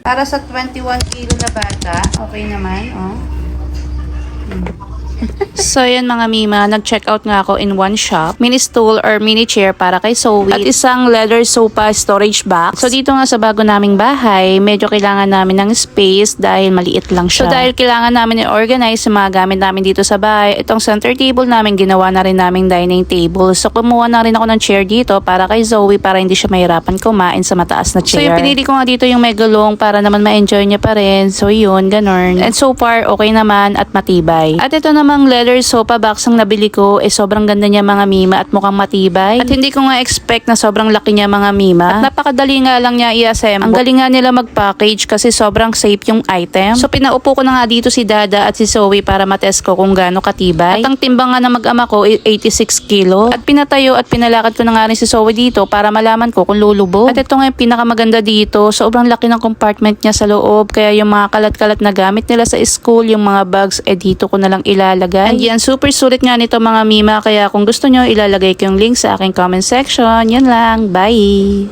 Para sa 21 kilo na bata, okay naman, oh. So yan mga Mima, nag-check out nga ako in one shop. Mini stool or mini chair para kay Zoe. At isang leather sofa storage box. So dito nga sa bago naming bahay, medyo kailangan namin ng space dahil maliit lang siya. So dahil kailangan namin i-organize yung mga gamit namin dito sa bahay, itong center table namin, ginawa na rin naming dining table. So kumuha na rin ako ng chair dito para kay Zoe para hindi siya mahirapan kumain sa mataas na chair. So yung pinili ko nga dito yung megulong para naman ma-enjoy niya pa rin. So yun, ganun. And so far, okay naman at matibay. At ito namang leather sofa box ang nabili ko, sobrang ganda niya mga Mima at mukhang matibay. At hindi ko nga expect na sobrang laki niya mga Mima. At napakadali nga lang niya i-assemble. Ang galing nga nila mag-package kasi sobrang safe yung item. So pinaupo ko na nga dito si Dada at si Zoe para matest ko kung gaano katibay. At ang timbang nga ng mag-ama ko 86 kilo. At pinatayo at pinalakad ko na nga rin si Zoe dito para malaman ko kung lulubog. At ito nga yung pinakamaganda dito, sobrang laki ng compartment niya sa loob. Kaya yung mga kalat-kalat na gamit nila sa school, yung mga bags, dito ko na lang ilalagay. And yan, super sulit nga nito mga Mima. Kaya kung gusto nyo, ilalagay ko yung link sa aking comment section. Yan lang. Bye!